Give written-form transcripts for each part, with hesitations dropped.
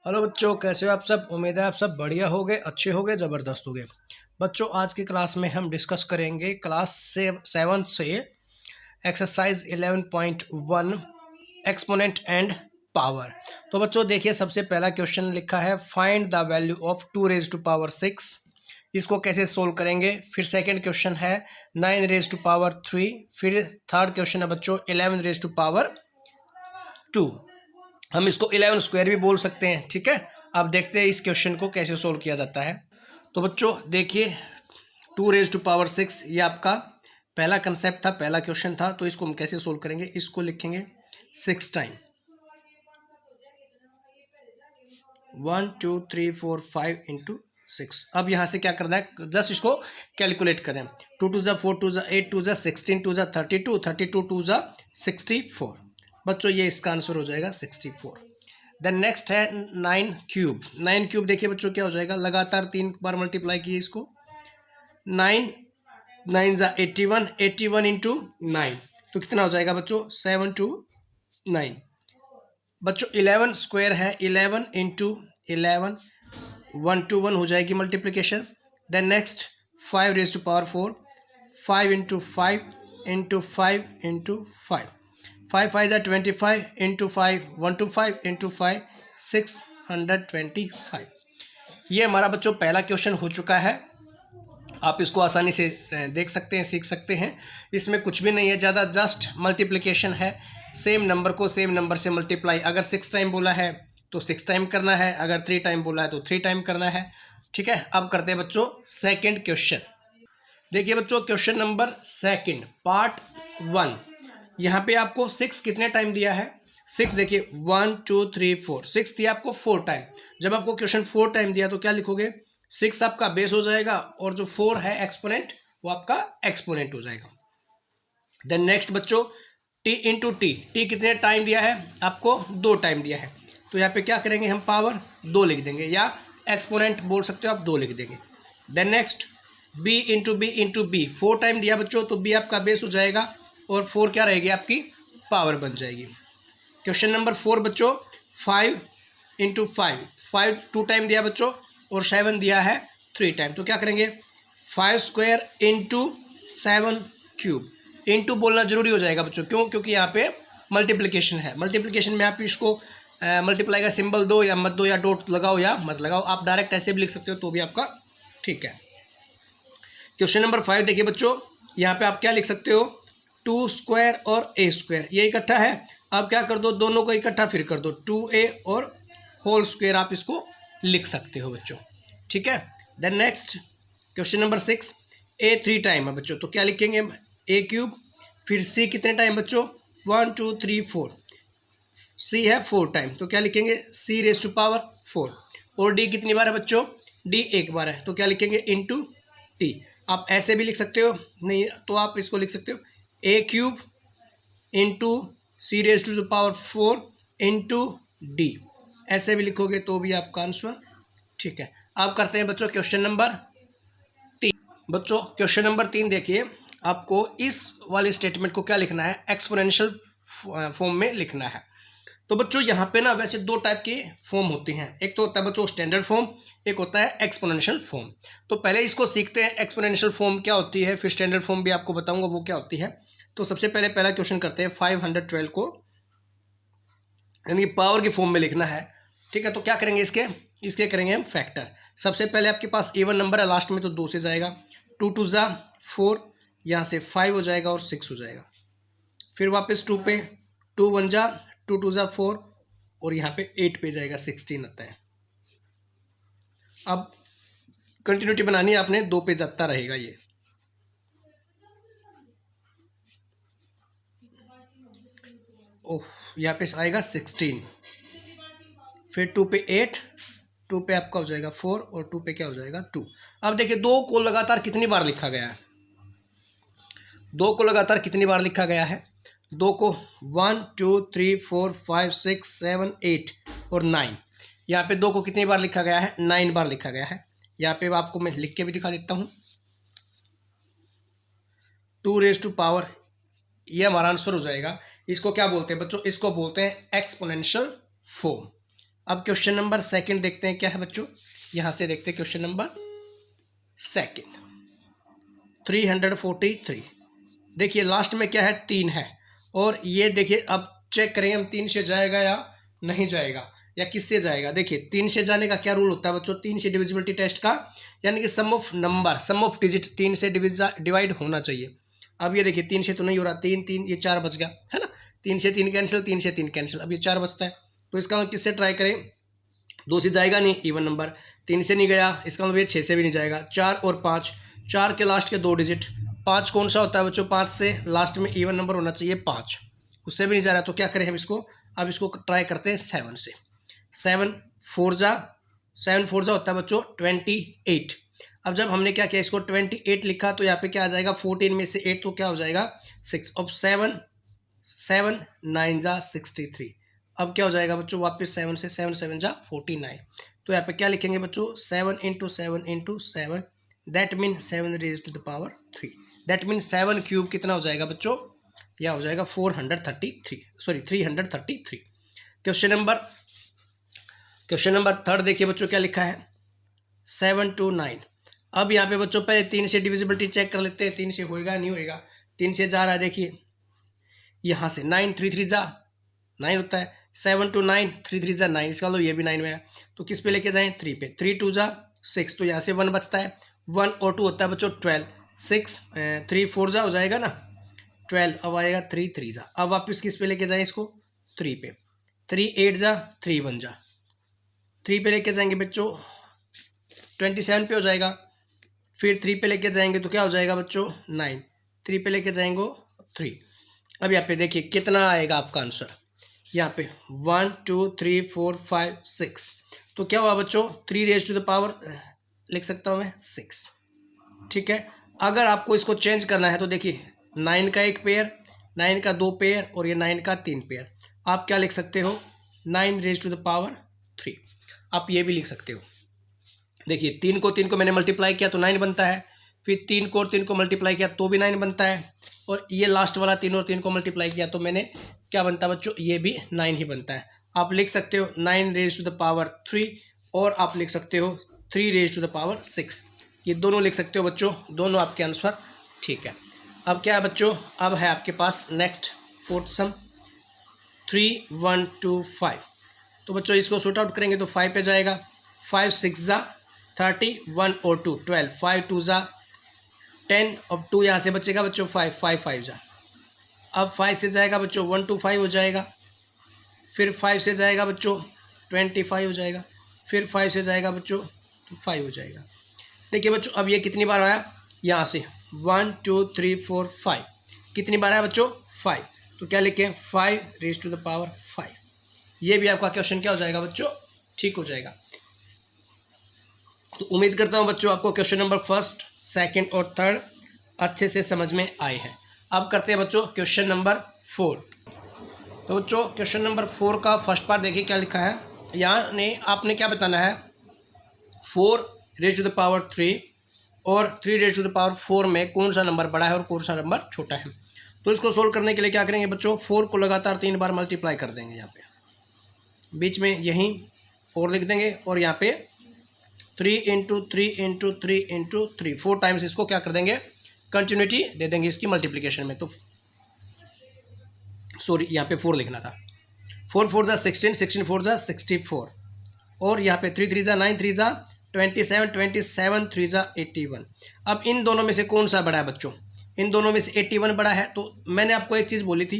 Hello बच्चों, कैसे हो आप सब। उम्मीद है आप सब बढ़िया होगे, अच्छे होगे, ज़बरदस्त होगे। बच्चों, आज की क्लास में हम डिस्कस करेंगे क्लास से 7 से एक्सरसाइज 11.1 एक्सपोनेंट एंड पावर। तो बच्चों देखिए, सबसे पहला क्वेश्चन लिखा है find the value of 2 raise to power 6। इसको कैसे सोल्व करेंगे। फिर सेकंड क्वेश्चन है 9 रेज टू पावर 3। फिर थर्ड क्वेश्चन है बच्चों 11 रेज टू पावर 2। हम इसको 11 स्क्वायर भी बोल सकते हैं। ठीक है, अब देखते हैं इस क्वेश्चन को कैसे सोल्व किया जाता है। तो बच्चों देखिए, 2 रेज टू पावर 6 ये आपका पहला कंसेप्ट था, पहला क्वेश्चन था। तो इसको हम कैसे सोल्व करेंगे, इसको लिखेंगे 6 टाइम 1 2 3 4 5 इंटू 6। अब यहाँ से क्या करना है, जस्ट इसको कैलकुलेट करें। 2 2 ज़ा 4 2 ज़ा 8 2 ज़ा 16 2 ज़ा 32 32 2 ज़ा 64। बच्चों ये इसका आंसर हो जाएगा 64। देन नेक्स्ट है 9 क्यूब। 9 क्यूब देखिए बच्चों क्या हो जाएगा, लगातार 3 बार मल्टीप्लाई किए इसको। 9 9 ज़ा 81 81 इंटू 9 तो कितना हो जाएगा बच्चों 7 2 9। बच्चों 11 स्क्वायर है, 11 इंटू 11 1 to 1 हो जाएगी multiplication. Then next 5 raise to power 4 5 into 5 into 5 into 5 5 5 ज़ा 25 इंटू 5 1 to 5 इंटू 5 625। ये हमारा बच्चों पहला क्वेश्चन हो चुका है। आप इसको आसानी से देख सकते हैं, सीख सकते हैं। इसमें कुछ भी नहीं है ज़्यादा, जस्ट मल्टीप्लिकेशन है। सेम नंबर को सेम नंबर से मल्टीप्लाई। अगर 6 टाइम बोला है तो 6 टाइम करना है, अगर 3 टाइम बोला है तो 3 टाइम करना है। ठीक है, अब करते हैं बच्चों सेकंड क्वेश्चन। देखिए बच्चों, क्वेश्चन नंबर सेकंड पार्ट 1। यहाँ पे आपको 6 कितने टाइम दिया है। 6 देखिए 1 2 3 4 6 दिया आपको 4 टाइम। जब आपको क्वेश्चन 4 टाइम दिया तो क्या लिखोगे, 6 आपका बेस हो जाएगा और जो 4 है एक्सपोनेंट वो आपका एक्सपोनेंट हो जाएगा। देन नेक्स्ट बच्चों टी इंटू टी। टी कितने टाइम दिया है आपको, 2 टाइम दिया है। तो यहाँ पे क्या करेंगे, हम पावर 2 लिख देंगे, या एक्सपोनेंट बोल सकते हो आप, 2 लिख देंगे। Then next B into B into B. 4 time दिया बच्चों तो बी आपका बेस हो जाएगा और 4 क्या रहेगी आपकी पावर बन जाएगी। क्वेश्चन नंबर 4 बच्चों 5 इंटू 5 5 2 टाइम दिया बच्चों और 7 दिया है 3 टाइम। तो क्या करेंगे 5 स्क्वायर इंटू 7 क्यूब। इंटू बोलना जरूरी हो जाएगा बच्चों, क्यों, क्योंकि यहाँ पे मल्टीप्लिकेशन है। मल्टीप्लिकेशन में आप इसको मल्टीप्लाई का सिंबल दो या मत दो, या डॉट लगाओ या मत लगाओ, आप डायरेक्ट ऐसे भी लिख सकते हो तो भी आपका ठीक है। क्वेश्चन नंबर 5 देखिए बच्चों, यहाँ पे आप क्या लिख सकते हो, 2 स्क्वायर और ए स्क्वायर, ये इकट्ठा है। आप क्या कर दो, दोनों को इकट्ठा फिर कर दो, 2a और होल स्क्वायर आप इसको लिख सकते हो बच्चों। ठीक है। Then next question number 6 a 3 time है बच्चों, तो क्या लिखेंगे हम, a क्यूब। फिर c कितने टाइम बच्चों, 1 2 3 4। c है 4 टाइम, तो क्या लिखेंगे c रेज टू पावर 4। और d कितनी बार है बच्चों, d एक बार है, तो क्या लिखेंगे इंटू टी। आप ऐसे भी लिख सकते हो, नहीं तो आप इसको लिख सकते हो a cube into C raise to the power 4 into D. ऐसे भी लिखोगे तो भी आपका आंसर ठीक है। अब करते हैं बच्चों क्वेश्चन नंबर 3। बच्चों क्वेश्चन नंबर 3 देखिए, आपको इस वाले स्टेटमेंट को क्या लिखना है, एक्सपोनेंशियल फॉर्म में लिखना है। तो बच्चों यहाँ पे ना वैसे 2 टाइप के फॉर्म होती हैं, एक तो होता है बच्चों स्टैंडर्ड फॉर्म, एक होता है एक्सपोनेंशियल फॉर्म। तो पहले इसको सीखते हैं, एक्सपोनेंशियल फॉर्म क्या होती है, फिर स्टैंडर्ड फॉर्म भी आपको बताऊंगा वो क्या होती है। तो सबसे पहले पहला क्वेश्चन करते हैं, 512 को यानी पावर की फॉर्म में लिखना है। ठीक है, तो क्या करेंगे, इसके करेंगे हम फैक्टर। सबसे पहले आपके पास इवन नंबर है लास्ट में तो 2 से जाएगा, 2 2 ज़ा 4, यहाँ से 5 हो जाएगा और 6 हो जाएगा। फिर वापस 2 पे, 2 1 ज़ा 2 2 ज़ा 4 और यहाँ पे 8 पे जाएगा, 16 आता है। अब कंटिन्यूटी बनानी है आपने, 2 पे जाता रहेगा ये। ओह, यहाँ पे आएगा 16, फिर 2 पे 8, 2 पे आपका हो जाएगा 4 और 2 पे क्या हो जाएगा 2। अब देखिए 2 को लगातार कितनी बार लिखा गया है, 2 को लगातार कितनी बार लिखा गया है, 2 को 1 2 3 4 5 6 7 8 और 9। यहाँ पे 2 को कितनी बार लिखा गया है, 9 बार लिखा गया है। यहाँ पे आपको मैं लिख के भी दिखा देता हूँ, 2 रेज टू पावर, ये हमारा आंसर हो जाएगा। इसको क्या बोलते हैं बच्चों, इसको बोलते हैं एक्सपोनेंशियल फॉर्म। अब क्वेश्चन नंबर सेकंड देखते हैं क्या है बच्चों। यहाँ से देखते हैं क्वेश्चन नंबर सेकंड 343। देखिए लास्ट में क्या है 3 है, और ये देखिए अब चेक करेंगे हम 3 से जाएगा या नहीं जाएगा या किससे जाएगा। देखिए 3 से जाने का क्या रूल होता है बच्चों, 3 से डिविजिबिलिटी टेस्ट का, यानी कि sum of number, sum of digit 3 से डिवाइड होना चाहिए। अब ये देखिए 3 से तो नहीं हो रहा, 3 3 ये 4 बच गया है ना, 3 से 3 कैंसिल, 3 से 3 कैंसिल, अब ये 4 बचता है। तो इसका मतलब किससे ट्राई करें, 2 से जाएगा नहीं, इवन नंबर, 3 से नहीं गया, इसका मतलब ये 6 से भी नहीं जाएगा, 4 और 5, 4 के लास्ट के 2 डिजिट, 5 कौन सा होता है बच्चों, 5 से लास्ट में इवन नंबर होना चाहिए 5, उससे भी नहीं जा रहा, तो क्या करें हम इसको, अब इसको ट्राई करते हैं 7 से। 7 4 जा होता है बच्चों 28। अब जब हमने क्या किया, इसको 28 लिखा, तो यहाँ पे क्या आ जाएगा, 14 में से 8 तो क्या हो जाएगा 6, अब 7 9 जा 63। अब क्या हो जाएगा बच्चों, वापस 7 से 7 7 जा 49। तो यहाँ पे क्या लिखेंगे बच्चों, 7 into 7 into 7, that mean 7 raise to the power 3, that mean 7 cube कितना हो जाएगा बच्चों, यह हो जाएगा 333। क्वेश्चन नंबर थर्ड देखिए बच्चों क्या लिखा है, 7 to 9। अब यहाँ पे बच्चों पहले 3 से डिविजिबिलिटी चेक कर लेते हैं, 3 से होएगा नहीं होएगा, 3 से जा रहा है, देखिए यहाँ से 9 3 3 जा 9 होता है, 7 to 9 3 3 जा 9, इसका मतलब ये भी 9 में है, तो किस पे लेके जाएं 3 पे, 3 2 जा 6, तो यहाँ से 1 बचता है, 1 और 2 होता है बच्चों 12, 6 3 4 जा हो जाएगा ना 12, अब आएगा 3 3 जा, अब वापस किस पे लेके जाएं इसको 3 पे, 3 8 जा 3 1 जा, 3 पे लेके जाएंगे बच्चों 27 पे हो जाएगा, फिर 3 पे लेके जाएंगे तो क्या हो जाएगा बच्चों 9, 3 पे लेके जाएंगे 3। अब यहाँ पे देखिए कितना आएगा आपका आंसर, यहाँ पे 1 2 3 4 5 6, तो क्या हुआ बच्चों 3 रेज टू द पावर लिख सकता हूँ मैं 6, ठीक है। अगर आपको इसको चेंज करना है तो देखिए 9 का 1 पेयर, 9 का 2 पेयर और ये 9 का 3 पेयर, आप क्या लिख सकते हो 9 रेज टू द पावर 3, आप ये भी लिख सकते हो। देखिए 3 को मैंने मल्टीप्लाई किया तो 9 बनता है, फिर 3 को और 3 को मल्टीप्लाई किया तो भी 9 बनता है, और ये लास्ट वाला 3 और 3 को मल्टीप्लाई किया तो मैंने क्या बनता है बच्चों, ये भी 9 ही बनता है। आप लिख सकते हो 9 रेज टू द पावर 3, और आप लिख सकते हो 3 रेज टू द पावर 6, ये दोनों लिख सकते हो बच्चों, दोनों आपके आंसर ठीक है। अब क्या है बच्चों, अब है आपके पास नेक्स्ट फोर्थ सम 3 1 2 5, तो बच्चों इसको शॉर्ट आउट करेंगे तो 5 पे जाएगा, 5 6 जा 30, 1 और 2 12, 5 2 जा 10, और 2 यहाँ से बचेगा बच्चों 5 5 5 जा, अब 5 से जाएगा बच्चों 1 2 5 हो जाएगा, फिर 5 से जाएगा बच्चों 25 हो जाएगा, फिर 5 से जाएगा बच्चों तो 5 हो जाएगा। देखिए बच्चों अब ये कितनी बार आया, यहाँ से 1 2 3 4 5, कितनी बार आया बच्चों 5, तो क्या लिखें 5 रेज टू द पावर 5, ये भी आपका क्वेश्चन क्या हो जाएगा बच्चों, ठीक हो जाएगा। तो उम्मीद करता हूँ बच्चों आपको क्वेश्चन नंबर फर्स्ट सेकंड और थर्ड अच्छे से समझ में आए हैं। अब करते हैं बच्चों क्वेश्चन नंबर 4। तो बच्चों क्वेश्चन नंबर 4 का फर्स्ट पार्ट देखिए क्या लिखा है, यहाँ ने आपने क्या बताना है 4 रेज टू द पावर 3 और 3 रेज टू द पावर 4 में कौन सा नंबर बड़ा है और कौन सा नंबर छोटा है। तो इसको सोल्व करने के लिए क्या करेंगे बच्चों, 4 को लगातार 3 बार मल्टीप्लाई कर देंगे, यहाँ पे बीच में यहीं और लिख देंगे, और यहाँ पे 3 इंटू 3 इंटू 3 इंटू 3 4 टाइम्स इसको क्या कर देंगे, कंटिन्यूटी दे देंगे इसकी मल्टीप्लिकेशन में। तो सॉरी यहाँ पे 4 लिखना था, 4 4 जा 16, 16 4 जा 64, और यहाँ पे 3 3 जा 9, 3 जा 27, 27 3 जा 81। अब इन दोनों में से कौन सा बड़ा है बच्चों, इन दोनों में से 81 बड़ा है। तो मैंने आपको एक चीज़ बोली थी,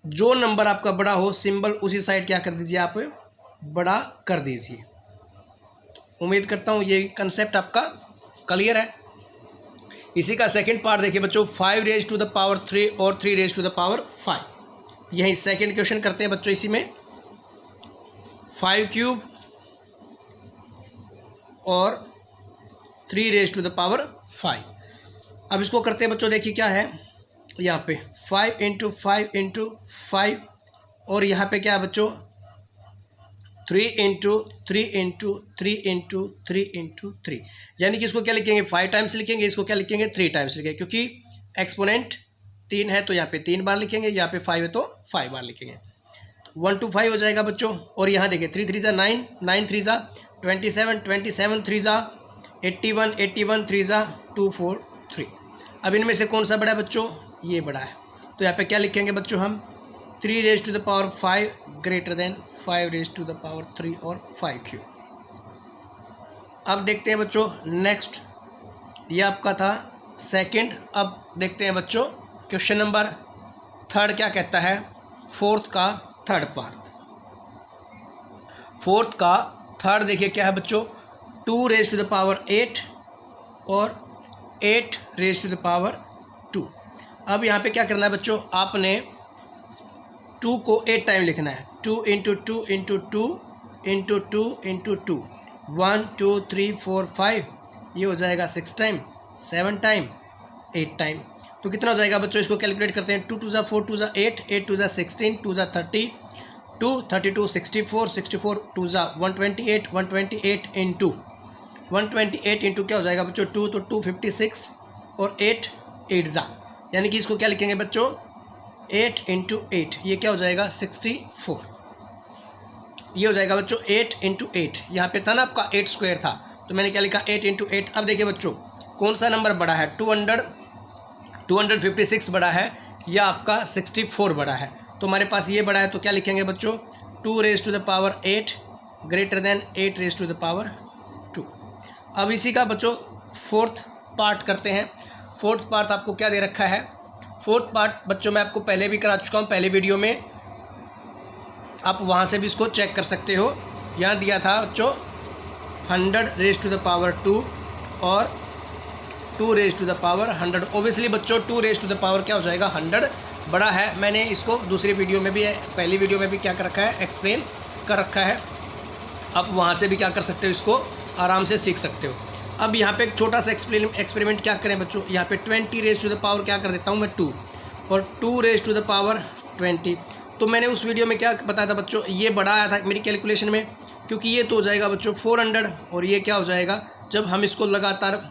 जो नंबर आपका बड़ा हो सिंबल उसी साइड क्या कर दीजिए, आप बड़ा कर दीजिए। उम्मीद करता हूँ ये कंसेप्ट आपका क्लियर है। इसी का सेकंड पार्ट देखिए बच्चों, 5 रेज टू द पावर 3 और 3 रेज टू द पावर 5, यही सेकंड क्वेश्चन करते हैं बच्चों। इसी में 5 क्यूब और 3 रेज टू द पावर 5। अब इसको करते हैं बच्चों, देखिए क्या है यहाँ पे 5 इंटू 5 इंटू 5, और यहाँ पे क्या है बच्चों 3 इंटू 3 इंटू 3 इंटू 3 इंटू 3, यानी कि इसको क्या लिखेंगे 5 टाइम्स लिखेंगे, इसको क्या लिखेंगे 3 टाइम्स लिखेंगे, क्योंकि एक्सपोनेंट 3 है तो यहाँ पे 3 बार लिखेंगे, यहाँ पे 5 है तो 5 बार लिखेंगे। तो 1 to 5 हो जाएगा बच्चों। और यहाँ देखिए 3 3 9, 9 3 27, 27 3 81, 81 3 2 4 3। अब इनमें से कौन सा बड़ा है बच्चों? ये बड़ा है। तो यहाँ पे क्या लिखेंगे बच्चों हम? 3 raised to the power 5 greater than 5 raised to the power 3 और 5 क्यूब। अब देखते हैं बच्चों नेक्स्ट, ये आपका था सेकंड। अब देखते हैं बच्चों क्वेश्चन नंबर थर्ड क्या कहता है, फोर्थ का थर्ड पार्ट। फोर्थ का थर्ड देखिए क्या है बच्चों, 2 raised to the power 8 और 8 raised to the power 2। अब यहाँ पे क्या करना है बच्चों, आपने 2 को 8 टाइम लिखना है। 2 इंटू 2 इंटू 2 इंटू 2 इंटू 2, 1 2 3 4 5, ये हो जाएगा 6 टाइम, 7 टाइम, 8 टाइम। तो कितना हो जाएगा बच्चों? इसको कैलकुलेट करते हैं। 2 2 4 2 8, 8 2 16, 2 30, 2 32 64, 64 2 128, 128 इंटू 128 इंटू क्या हो जाएगा बच्चों? 2 तो 256 और 8 8 यानी कि इसको क्या लिखेंगे बच्चों? 8 इंटू 8, ये क्या हो जाएगा? 64। ये हो जाएगा बच्चों 8 इंटू 8। यहाँ पे था ना आपका 8 स्क्वायर था, तो मैंने क्या लिखा? 8 इंटू 8। अब देखिए बच्चों कौन सा नंबर बड़ा है? 256 बड़ा है या आपका 64 बड़ा है? तो हमारे पास ये बड़ा है, तो क्या लिखेंगे बच्चों? 2 raised to the power 8 greater than 8 raised to the power 2। अब इसी का बच्चों फोर्थ पार्ट करते हैं। फोर्थ पार्ट आपको क्या दे रखा है? फोर्थ पार्ट बच्चों मैं आपको पहले भी करा चुका हूँ, पहले वीडियो में, आप वहाँ से भी इसको चेक कर सकते हो। यहाँ दिया था बच्चों 100 raised to the power 2 और 2 raised to the power 100। Obviously बच्चों 2 raised to the power क्या हो जाएगा? 100 बड़ा है। मैंने इसको दूसरी वीडियो में भी, पहली वीडियो में भी क्या कर रखा है? एक्सप्लेन कर रखा है। आप वहाँ से भी क्या कर सकते हो? इसको आराम से सीख सकते हो। अब यहाँ पे एक छोटा सा एक्सपेरिमेंट क्या करें बच्चों? यहाँ पे 20 raised to the power क्या कर देता हूँ मैं? 2 और 2 raised to the power 20। तो मैंने उस वीडियो में क्या बताया था बच्चों? ये बड़ा आया था मेरी कैलकुलेशन में, क्योंकि ये तो हो जाएगा बच्चों 400 और ये क्या हो जाएगा? जब हम इसको लगातार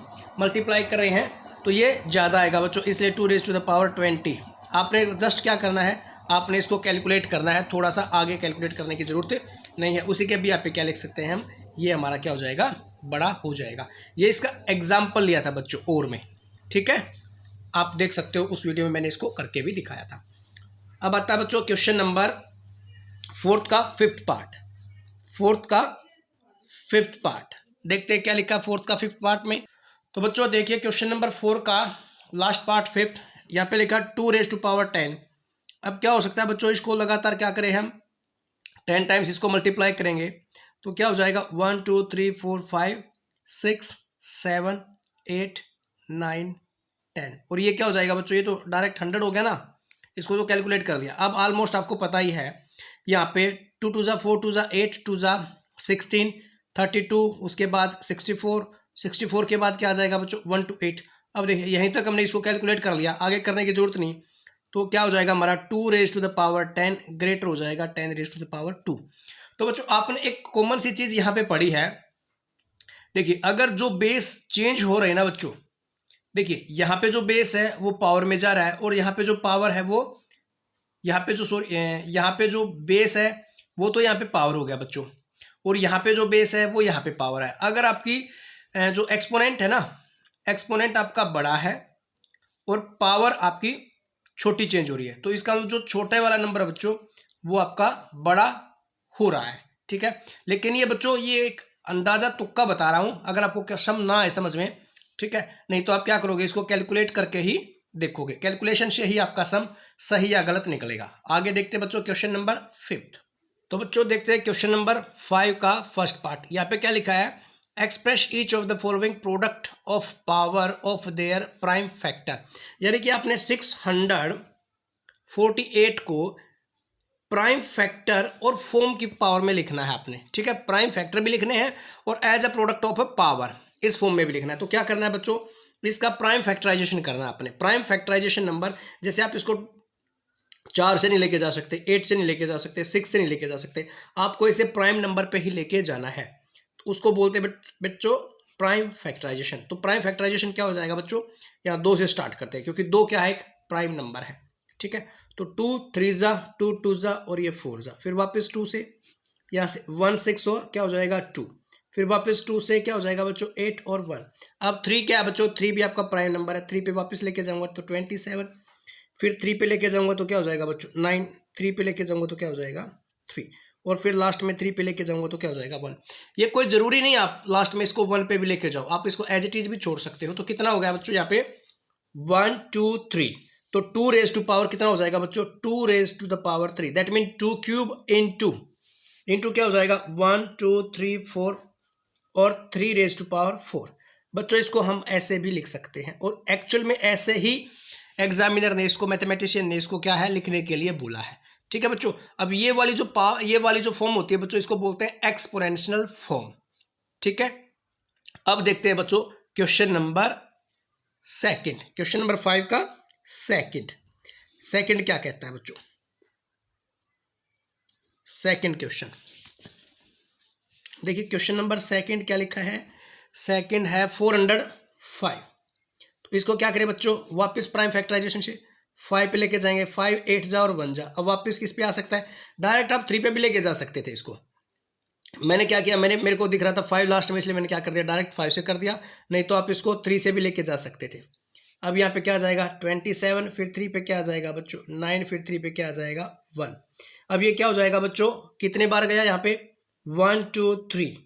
मल्टीप्लाई कर रहे हैं तो ये ज़्यादा आएगा बच्चों, इसलिए 2 raised to the power 20। आपने जस्ट क्या करना है? आपने इसको कैलकुलेट करना है, थोड़ा सा आगे कैलकुलेट करने की ज़रूरत नहीं है। उसी के भी आप पे क्या लिख सकते हैं हम? ये हमारा क्या हो जाएगा? बड़ा हो जाएगा। ये इसका एग्जाम्पल लिया था बच्चों और में, ठीक है? आप देख सकते हो उस वीडियो में मैंने इसको करके भी दिखाया था। अब आता है बच्चों क्वेश्चन नंबर फोर्थ का फिफ्थ पार्ट। फोर्थ का फिफ्थ पार्ट देखते हैं क्या लिखा फोर्थ का फिफ्थ पार्ट में। तो बच्चों देखिए क्वेश्चन नंबर 4 का लास्ट पार्ट फिफ्थ, यहाँ पे लिखा 2 raised to power 10। अब क्या हो सकता है बच्चों? इसको लगातार क्या करें हम? 10 टाइम्स इसको मल्टीप्लाई करेंगे तो क्या हो जाएगा? 1 2 3 4 5 6 7 8 9 10। और ये क्या हो जाएगा बच्चों? ये तो डायरेक्ट 100 हो गया ना, इसको तो कैलकुलेट कर लिया। अब ऑलमोस्ट आपको पता ही है, यहाँ पे 2 2 4 2 8 2 16 32, उसके बाद 64, 64 के बाद क्या आ जाएगा बच्चों? 1 to 8। अब देखिए यहीं तक हमने इसको कैलकुलेट कर लिया, आगे करने की जरूरत नहीं। तो क्या हो जाएगा हमारा? 2 raised to the power 10 greater हो जाएगा 10 raised to the power 2। तो बच्चों आपने एक कॉमन सी चीज़ यहाँ पे पढ़ी है। देखिए अगर जो बेस चेंज हो रहे हैं ना बच्चों, देखिए यहाँ पे जो बेस है वो पावर में जा रहा है और यहाँ पे जो पावर है वो यहाँ पे जो यहाँ पे जो बेस है वो तो यहाँ पे पावर हो गया बच्चों, और यहाँ पे जो बेस है वो यहाँ पे पावर है। अगर आपकी जो एक्सपोनेंट है ना, एक्सपोनेंट आपका बड़ा है और पावर आपकी छोटी चेंज हो रही है, तो इसका जो छोटे वाला नंबर है बच्चों वो आपका बड़ा हो रहा है, ठीक है? लेकिन ये बच्चों ये एक अंदाजा तुक्का बता रहा हूँ, अगर आपको सम ना आए समझ में, ठीक है? नहीं तो आप क्या करोगे? इसको कैलकुलेट करके ही देखोगे, कैलकुलेशन से ही आपका सम सही या गलत निकलेगा। आगे देखते हैं बच्चों क्वेश्चन नंबर 5। तो बच्चों देखते हैं क्वेश्चन नंबर 5 का फर्स्ट पार्ट। यहाँ पे क्या लिखा है? Express each of the following product of power of their prime factor. यानी कि आपने 648 को प्राइम फैक्टर और फॉर्म की पावर में लिखना है आपने, ठीक है? प्राइम फैक्टर भी लिखने हैं और as a product of a power इस फॉर्म में भी लिखना है। तो क्या करना है बच्चों? इसका प्राइम फैक्टराइजेशन करना है आपने। प्राइम फैक्टराइजेशन नंबर, जैसे आप इसको 4 से नहीं लेके जा सकते, 8 से नहीं लेके जा सकते, 6 से नहीं लेके जा सकते, आपको इसे प्राइम नंबर पे ही लेके जाना है। तो उसको बोलते हैं बच्चों प्राइम फैक्टराइजेशन। तो प्राइम फैक्टराइजेशन क्या हो जाएगा बच्चों? यहाँ 2 से स्टार्ट करते हैं, क्योंकि 2 क्या है? एक प्राइम नंबर है, ठीक है? तो 2 3 जा 2 2 जा और ये 4 जा, फिर वापस 2 से यहाँ से 1 6 और क्या हो जाएगा 2, फिर वापस 2 से क्या हो जाएगा बच्चों 8 और 1। अब 3 क्या है बच्चों, 3 भी आपका प्राइम नंबर है, 3 पे वापस लेके जाऊंगा तो 27, फिर 3 पे लेके जाऊंगा तो क्या हो जाएगा बच्चों 9, 3 पे लेके जाऊंगा तो क्या हो जाएगा 3, और फिर लास्ट में 3 पे लेके जाऊंगा तो क्या हो जाएगा 1। ये कोई जरूरी नहीं आप लास्ट में इसको 1 पे भी लेके जाओ, आप इसको एज इट इज भी छोड़ सकते हो। तो कितना हो गया बच्चों यहाँ पे 1 2 3, तो 2 रेज टू पावर कितना हो जाएगा बच्चों 2 raise to the power 3, that mean 2 cube into क्या हो जाएगा 1 2 3 4 और 3 रेज टू पावर 4। बच्चों इसको हम ऐसे भी लिख सकते हैं, और एक्चुअल में ऐसे ही एग्जामिनर ने इसको, मैथमेटिशियन ने इसको क्या है लिखने के लिए बोला है। ठीक है बच्चों, अब ये वाली जो फॉर्म होती है बच्चों, इसको बोलते हैं एक्सपोनेंशियल फॉर्म। ठीक है, अब देखते हैं बच्चों question number second, question number 5 का सेकंड क्या कहता है बच्चों। सेकंड क्वेश्चन देखिए, क्वेश्चन नंबर सेकंड क्या लिखा है, सेकंड है 405। तो इसको क्या करें बच्चों, वापस प्राइम फैक्टराइजेशन से 5 पे लेके जाएंगे, 5 8 जा और 1 जा। अब वापस किस पे आ सकता है, डायरेक्ट आप 3 पे भी लेके जा सकते थे इसको। मैंने क्या किया, मेरे को दिख रहा था 5 लास्ट में, इसलिए मैंने क्या कर दिया डायरेक्ट 5 से कर दिया, नहीं तो आप इसको 3 से भी लेके जा सकते थे। अब यहाँ पे क्या आ जाएगा 27, फिर 3 पे क्या आ जाएगा बच्चों 9, फिर 3 पे क्या आ जाएगा 1। अब ये क्या हो जाएगा बच्चों, कितने बार गया यहाँ पे 1 2 3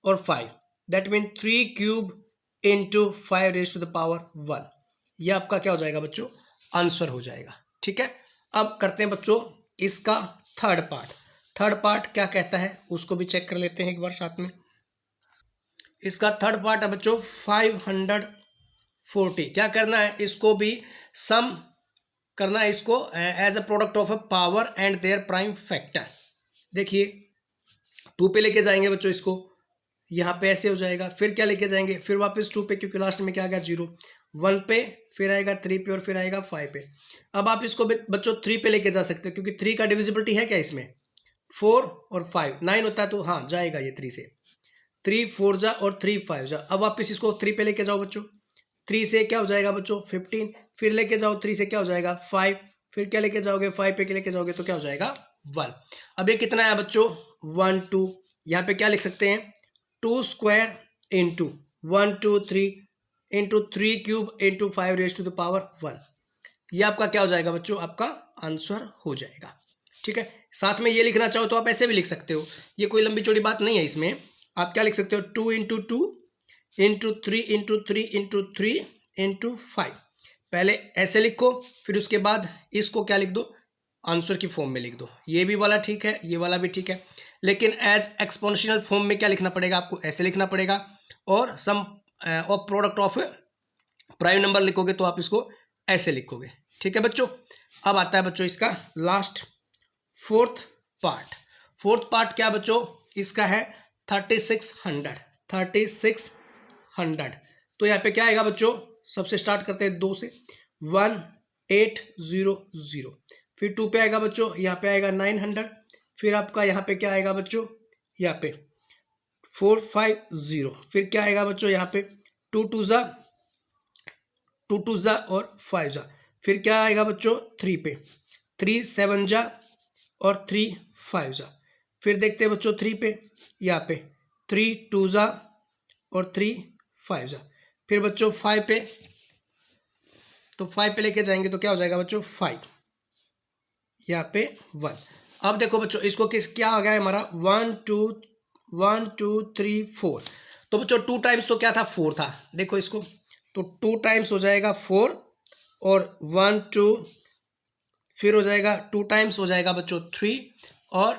और 5, that mean 3 cube into 5 raise to the power 1। ये आपका क्या हो जाएगा बच्चों आंसर हो जाएगा। ठीक है, अब करते हैं बच्चों इसका थर्ड पार्ट क्या कहता है उसको भी चेक कर लेते हैं एक बार साथ में। इसका थर्ड पार्ट है बच्चों 540। क्या करना है, इसको भी सम करना है, इसको as a product of a power and their prime factor. देखिए 2 पे लेके जाएंगे बच्चों इसको, यहाँ पे ऐसे हो जाएगा, फिर क्या लेके जाएंगे, फिर वापस 2 पे, क्योंकि लास्ट में क्या आ गया 0, 1 पे, फिर आएगा 3 पे और फिर आएगा 5 पे। अब आप इसको बच्चों 3 पे लेके जा सकते हो, क्योंकि 3 का डिविजिबिलिटी है क्या इसमें 4 और 5, 9 होता है, तो हाँ जाएगा ये 3 से, 3 4 जा और 3 5 जा। अब वापस इसको 3 पे लेके जाओ बच्चों, 3 से क्या हो जाएगा बच्चों 15, फिर लेके जाओ 3 से क्या हो जाएगा 5, फिर क्या लेके जाओगे 5 पे लेके जाओगे तो क्या हो जाएगा 1। अब ये कितना है बच्चों 1 2, यहाँ पे क्या लिख सकते हैं 2 square into 1 2 3 into 3 cube into 5 raise to the power 1। ये आपका क्या हो जाएगा बच्चों, आपका आंसर हो जाएगा। ठीक है, साथ में ये लिखना चाहो तो आप ऐसे भी लिख सकते हो, ये कोई लंबी चौड़ी बात नहीं है। इसमें आप क्या लिख सकते हो 2 into 2 into 3 into 3 into 3 into 5। पहले ऐसे लिखो, फिर उसके बाद इसको क्या लिख दो आंसर की फॉर्म में लिख दो। ये भी वाला ठीक है, ये वाला भी ठीक है, लेकिन एज एक्सपोनेंशियल फॉर्म में क्या लिखना पड़ेगा आपको, ऐसे लिखना पड़ेगा। और sum of product of prime number लिखोगे तो आप इसको ऐसे लिखोगे। ठीक है बच्चों, अब आता है बच्चों इसका लास्ट फोर्थ पार्ट क्या बच्चों, इसका है 3600। तो यहाँ पे क्या आएगा बच्चों, सबसे स्टार्ट करते हैं 2 से 1800, फिर 2 पे आएगा बच्चों, यहाँ पे आएगा 900, फिर आपका यहाँ पे क्या आएगा बच्चों, यहाँ पे 450, फिर क्या आएगा बच्चों यहाँ पे 2 2 जा और 5 जा, फिर क्या आएगा बच्चों 3 पे, 3 7 जा और 3 5 जा, फिर देखते हैं बच्चों 3 पे, यहाँ पे 3 2 जा और 3 5 जा, फिर बच्चों 5 पे, तो 5 पे लेके जाएंगे तो क्या हो जाएगा बच्चों 5, यहाँ पे 1। अब देखो बच्चों इसको क्या आ गया है हमारा 1 2 3 4। तो बच्चों 2 टाइम्स तो क्या था 4 था, देखो इसको, तो 2 टाइम्स हो जाएगा 4 और 1 2, फिर हो जाएगा 2 टाइम्स हो जाएगा बच्चों 3 और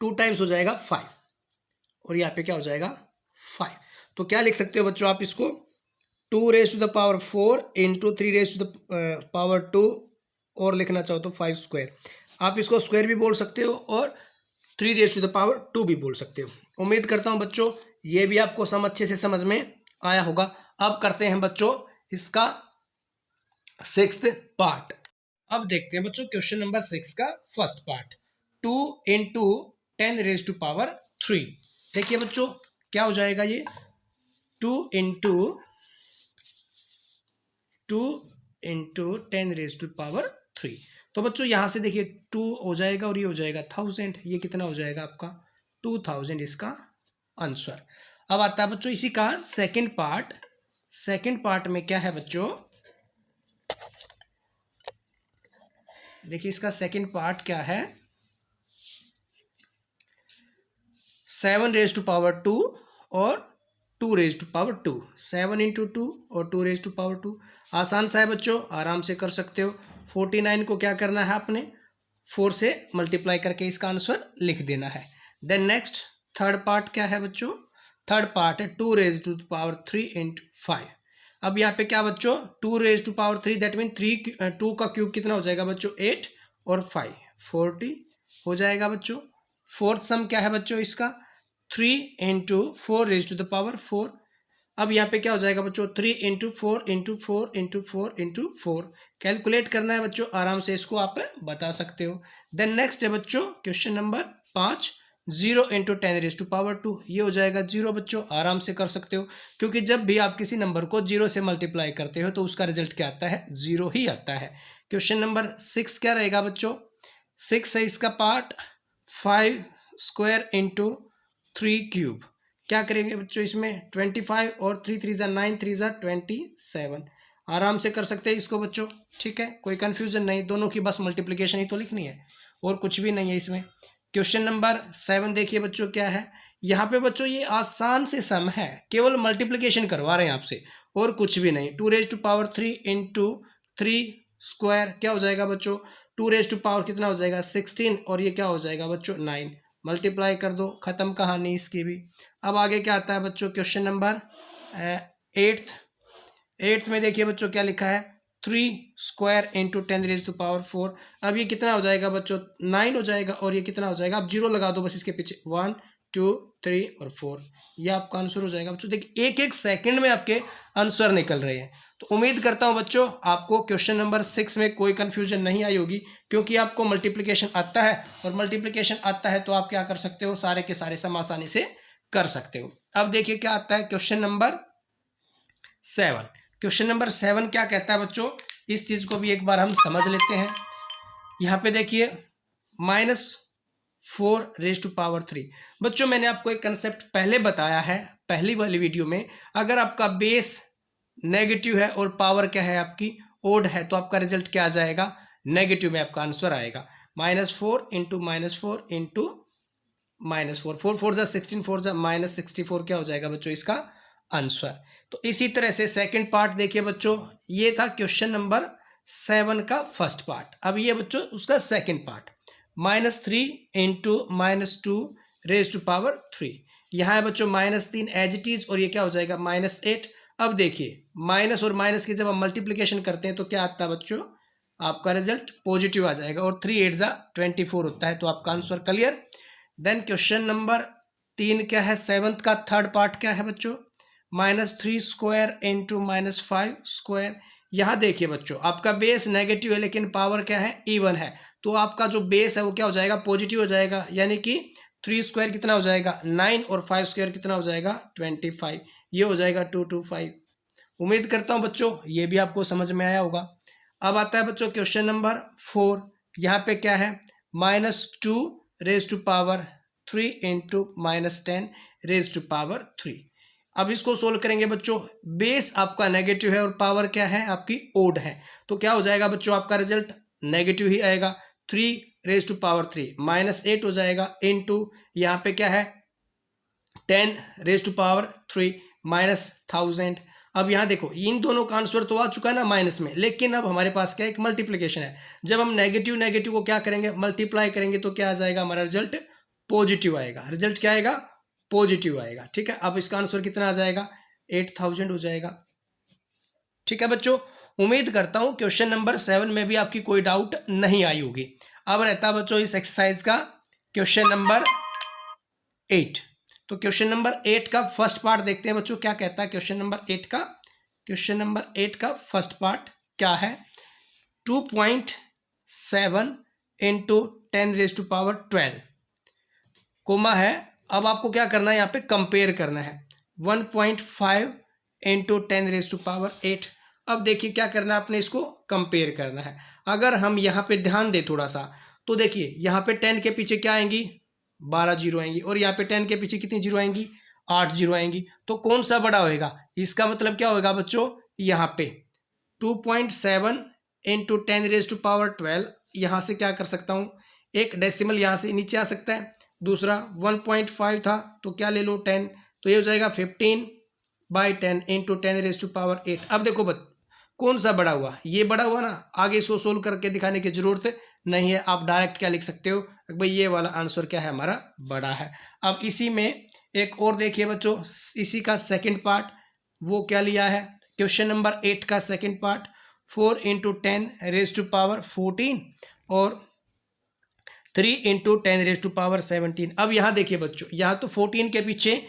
2 टाइम्स हो जाएगा 5, और यहाँ पे क्या हो जाएगा 5। तो क्या लिख सकते हो बच्चों आप इसको 2 raise to the power 4 into 3 raise to the power 2, और लिखना चाहो तो 5 स्क्वायर। आप इसको स्क्वायर भी बोल सकते हो और 3 रेज टू द पावर 2 भी बोल सकते हो। उम्मीद करता हूँ बच्चों ये भी आपको अच्छे से समझ में आया होगा। अब करते हैं बच्चों इसका 6th पार्ट। अब देखते हैं बच्चों क्वेश्चन नंबर 6 का first part 2 into 10 raise to power 3। देखिए बच्चों क्या हो जाएगा ये 2 इंटू 10 रेज टू पावर 3। तो बच्चों यहाँ से देखिए 2 हो जाएगा और ये हो जाएगा 1000, ये कितना हो जाएगा आपका 2000 इसका आंसर। अब आता है बच्चों इसी का सेकंड पार्ट। सेकंड पार्ट में क्या है बच्चों, देखिए इसका सेकंड पार्ट क्या है, 7 रेज टू पावर 2 और 2 रेज टू पावर 2, 7 इंटू 2 और 2 रेज टू पावर 2। आसान सा है बच्चों, आराम से कर सकते हो। 49 को क्या करना है आपने 4 से मल्टीप्लाई करके इसका आंसर लिख देना है। देन नेक्स्ट थर्ड पार्ट क्या है बच्चों, थर्ड पार्ट है 2 रेज टू पावर 3 इंटू 5। अब यहाँ पे क्या बच्चों 2 raise to power 3, that mean 2 का क्यूब कितना हो जाएगा बच्चों 8 और 5 40 हो जाएगा बच्चों। फोर्थ सम क्या है बच्चों इसका 3 into 4 raise to the power 4। अब यहाँ पे क्या हो जाएगा बच्चों 3 into 4 into 4 into 4 into 4। Calculate करना है बच्चों, आराम से इसको आप बता सकते हो। देन नेक्स्ट है बच्चों question number 5, 0 into 10 raise to power 2, ये हो जाएगा 0 बच्चों, आराम से कर सकते हो क्योंकि जब भी आप किसी नंबर को 0 से मल्टीप्लाई करते हो तो उसका रिजल्ट क्या आता है 0 ही आता है। क्वेश्चन नंबर 6 क्या रहेगा बच्चों, 6 है इसका पार्ट 5 स्क्वायर इंटू 3 क्यूब। क्या करेंगे बच्चों इसमें 25 और 3 3 ज़ा 9 3 ज़ा 27, आराम से कर सकते हैं इसको बच्चों, ठीक है, कोई कंफ्यूजन नहीं, दोनों की बस मल्टीप्लिकेशन ही तो लिखनी है और कुछ भी नहीं है इसमें। क्वेश्चन नंबर 7 देखिए बच्चों क्या है, यहाँ पे बच्चों ये आसान से सम है, केवल मल्टीप्लिकेशन करवा रहे हैं आपसे और कुछ भी नहीं। 2 raise to power 3 into 3 square क्या हो जाएगा बच्चों 2 रेज टू पावर कितना हो जाएगा 16 और ये क्या हो जाएगा बच्चों 9, मल्टीप्लाई कर दो, खत्म कहानी इसकी भी। अब आगे क्या आता है बच्चों क्वेश्चन नंबर 8 में देखिए बच्चों क्या लिखा है 3 square into 10 raise to power 4। अब ये कितना हो जाएगा बच्चों 9 हो जाएगा और ये कितना हो जाएगा, आप 0 लगा दो बस इसके पीछे, 1 2 3 और 4, ये आपका आंसर हो जाएगा बच्चों। देखिए एक एक सेकंड में आपके आंसर निकल रहे हैं। तो उम्मीद करता हूं बच्चों आपको क्वेश्चन नंबर 6 में कोई कंफ्यूजन नहीं आई होगी क्योंकि आपको मल्टीप्लिकेशन आता है और मल्टीप्लिकेशन आता है तो आप क्या कर सकते हो, सारे के सारे सम आसानी से कर सकते हो। अब देखिए क्या आता है क्वेश्चन नंबर 7। क्वेश्चन नंबर 7 क्या कहता है बच्चों, इस चीज को भी एक बार हम समझ लेते हैं। यहाँ पे देखिए -4 रेज टू पावर 3। बच्चों मैंने आपको एक कंसेप्ट पहले बताया है पहली वाली वीडियो में, अगर आपका बेस नेगेटिव है और पावर क्या है आपकी ओड है तो आपका रिजल्ट क्या आ जाएगा, नेगेटिव में आपका आंसर आएगा। -4 इंटू -4 इंटू -4, 4 4 जा 16, 4 जा -64 क्या हो जाएगा बच्चों इसका आंसर। तो इसी तरह से सेकंड पार्ट देखिए बच्चों, ये था क्वेश्चन नंबर 7 का फर्स्ट पार्ट। अब ये बच्चों उसका second part -3 into -2 raise to power 3। यहाँ है बच्चों -3 एज इट इज और ये क्या हो जाएगा -8। अब देखिए माइनस और माइनस की जब हम मल्टीप्लिकेशन करते हैं तो क्या आता है बच्चों, आपका रिजल्ट पॉजिटिव आ जाएगा और 3 8 जा 24 होता है, तो आपका answer clear. Then question number 3 क्या है, 7th का थर्ड पार्ट क्या है बच्चों, -3 स्क्वायर इंटू -5 स्क्वायर। यहाँ देखिए बच्चों आपका बेस नेगेटिव है लेकिन पावर क्या है इवन है, तो आपका जो बेस है वो क्या हो जाएगा पॉजिटिव हो जाएगा, यानी कि 3 स्क्वायर कितना हो जाएगा 9 और 5 स्क्वायर कितना हो जाएगा 25, ये हो जाएगा 225। उम्मीद करता हूँ बच्चों ये भी आपको समझ में आया होगा। अब आता है बच्चों क्वेश्चन नंबर 4। यहाँ पे क्या है -2 raise to power 3 into -10 raise to power 3। अब इसको सोल्व करेंगे बच्चों, बेस आपका नेगेटिव है और पावर क्या है आपकी ओड है, तो क्या हो जाएगा बच्चों आपका रिजल्ट नेगेटिव ही आएगा। 3 रेज टू पावर 3 -8 हो जाएगा इंटू यहाँ पे क्या है 10 रेज टू पावर 3 -1000। अब यहाँ देखो इन दोनों का आंसर तो आ चुका है ना माइनस में, लेकिन अब हमारे पास क्या एक मल्टीप्लिकेशन है, जब हम नेगेटिव नेगेटिव को क्या करेंगे मल्टीप्लाई करेंगे तो क्या आ जाएगा हमारा रिजल्ट पॉजिटिव आएगा। रिजल्ट क्या आएगा पॉजिटिव आएगा, ठीक है। अब इसका आंसर कितना आ जाएगा 8000 हो जाएगा, ठीक है बच्चों। उम्मीद करता हूं क्वेश्चन नंबर 7 में भी आपकी कोई डाउट नहीं आई होगी। अब रहता है बच्चों इस एक्सरसाइज का क्वेश्चन नंबर 8। तो क्वेश्चन नंबर 8 का फर्स्ट पार्ट देखते हैं बच्चों क्या कहता है। क्वेश्चन नंबर 8 का फर्स्ट पार्ट क्या है, 2.7 into 10 raise to power 12 comma है। अब आपको क्या करना है यहाँ पे कंपेयर करना है 1.5 इंटू 10 रेज टू पावर 8 अब देखिए क्या करना है, आपने इसको कंपेयर करना है। अगर हम यहाँ पे ध्यान दें थोड़ा सा, तो देखिए यहाँ पे 10 के पीछे क्या आएंगी, 12 जीरो आएंगी, और यहाँ पे 10 के पीछे कितनी जीरो आएंगी, 8 जीरो आएंगी। तो कौन सा बड़ा होएगा, इसका मतलब क्या होगा बच्चों, यहाँ पे 2.7 इंटू 10⁻12, यहाँ से क्या कर सकता हूँ, एक डेसिमल यहाँ से नीचे आ सकता है। दूसरा 1.5 था तो क्या ले लो 10, तो ये हो जाएगा 15/10 इंटू 10⁻8। अब देखो कौन सा बड़ा हुआ, ये बड़ा हुआ ना, आगे इसको सोल्व करके दिखाने की जरूरत नहीं है, आप डायरेक्ट क्या लिख सकते हो भाई, ये वाला आंसर क्या है हमारा, बड़ा है। अब इसी में एक और देखिए बच्चों, इसी का सेकंड पार्ट, वो क्या लिया है, क्वेश्चन नंबर 8 का सेकंड पार्ट, 4 इंटू 10⁻14 और 3 इंटू 10⁻17। अब यहाँ देखिए बच्चों, यहाँ तो 14 के पीछे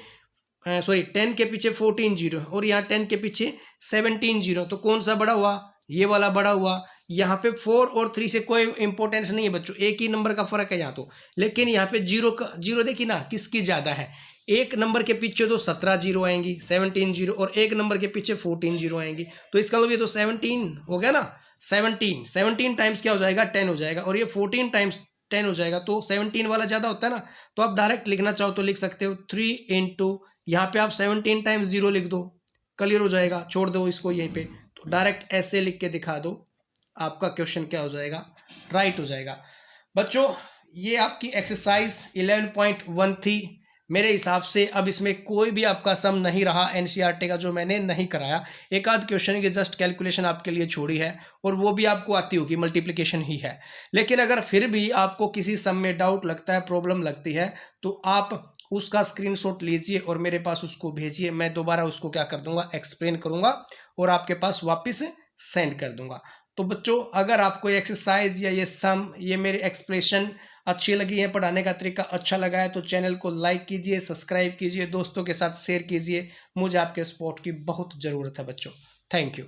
10 के पीछे 14 जीरो और यहाँ 10 के पीछे 17 जीरो, तो कौन सा बड़ा हुआ, ये वाला बड़ा हुआ। यहाँ पे 4 और 3 से कोई इंपॉर्टेंस नहीं है बच्चों, एक ही नंबर का फर्क है यहाँ तो, लेकिन यहाँ पे जीरो देखिए ना किसकी ज्यादा है, एक नंबर के पीछे तो 17 जीरो आएंगी, 17 जीरो, और एक नंबर के पीछे 14 जीरो आएंगी, तो इसका मतलब ये तो 17 हो गया ना, 17 टाइम्स क्या हो जाएगा, 10 हो जाएगा, और ये 14 टाइम्स 10 हो जाएगा, तो 17 वाला ज्यादा होता है ना। तो आप डायरेक्ट लिखना चाहो तो लिख सकते हो 3 इंटू, यहाँ पे आप 17 टाइम्स जीरो लिख दो, क्लियर हो जाएगा, छोड़ दो इसको यहीं पे, तो डायरेक्ट ऐसे लिख के दिखा दो, आपका क्वेश्चन क्या हो जाएगा, राइट हो जाएगा। बच्चों ये आपकी एक्सरसाइज 11.1 थी मेरे हिसाब से। अब इसमें कोई भी आपका सम नहीं रहा एनसीईआरटी का जो मैंने नहीं कराया, एक आध क्वेश्चन की जस्ट कैलकुलेशन आपके लिए छोड़ी है, और वो भी आपको आती होगी, मल्टीप्लिकेशन ही है। लेकिन अगर फिर भी आपको किसी सम में डाउट लगता है, प्रॉब्लम लगती है, तो आप उसका स्क्रीनशॉट लीजिए और मेरे पास उसको भेजिए, मैं दोबारा उसको क्या कर दूंगा, एक्सप्लेन करूंगा और आपके पास वापस सेंड कर दूंगा। तो बच्चों अगर आपको ये एक्सरसाइज या ये सम, ये मेरे एक्सप्लेनेशन अच्छी लगी है, पढ़ाने का तरीका अच्छा लगा है, तो चैनल को लाइक कीजिए, सब्सक्राइब कीजिए, दोस्तों के साथ शेयर कीजिए, मुझे आपके सपोर्ट की बहुत ज़रूरत है बच्चों। Thank you.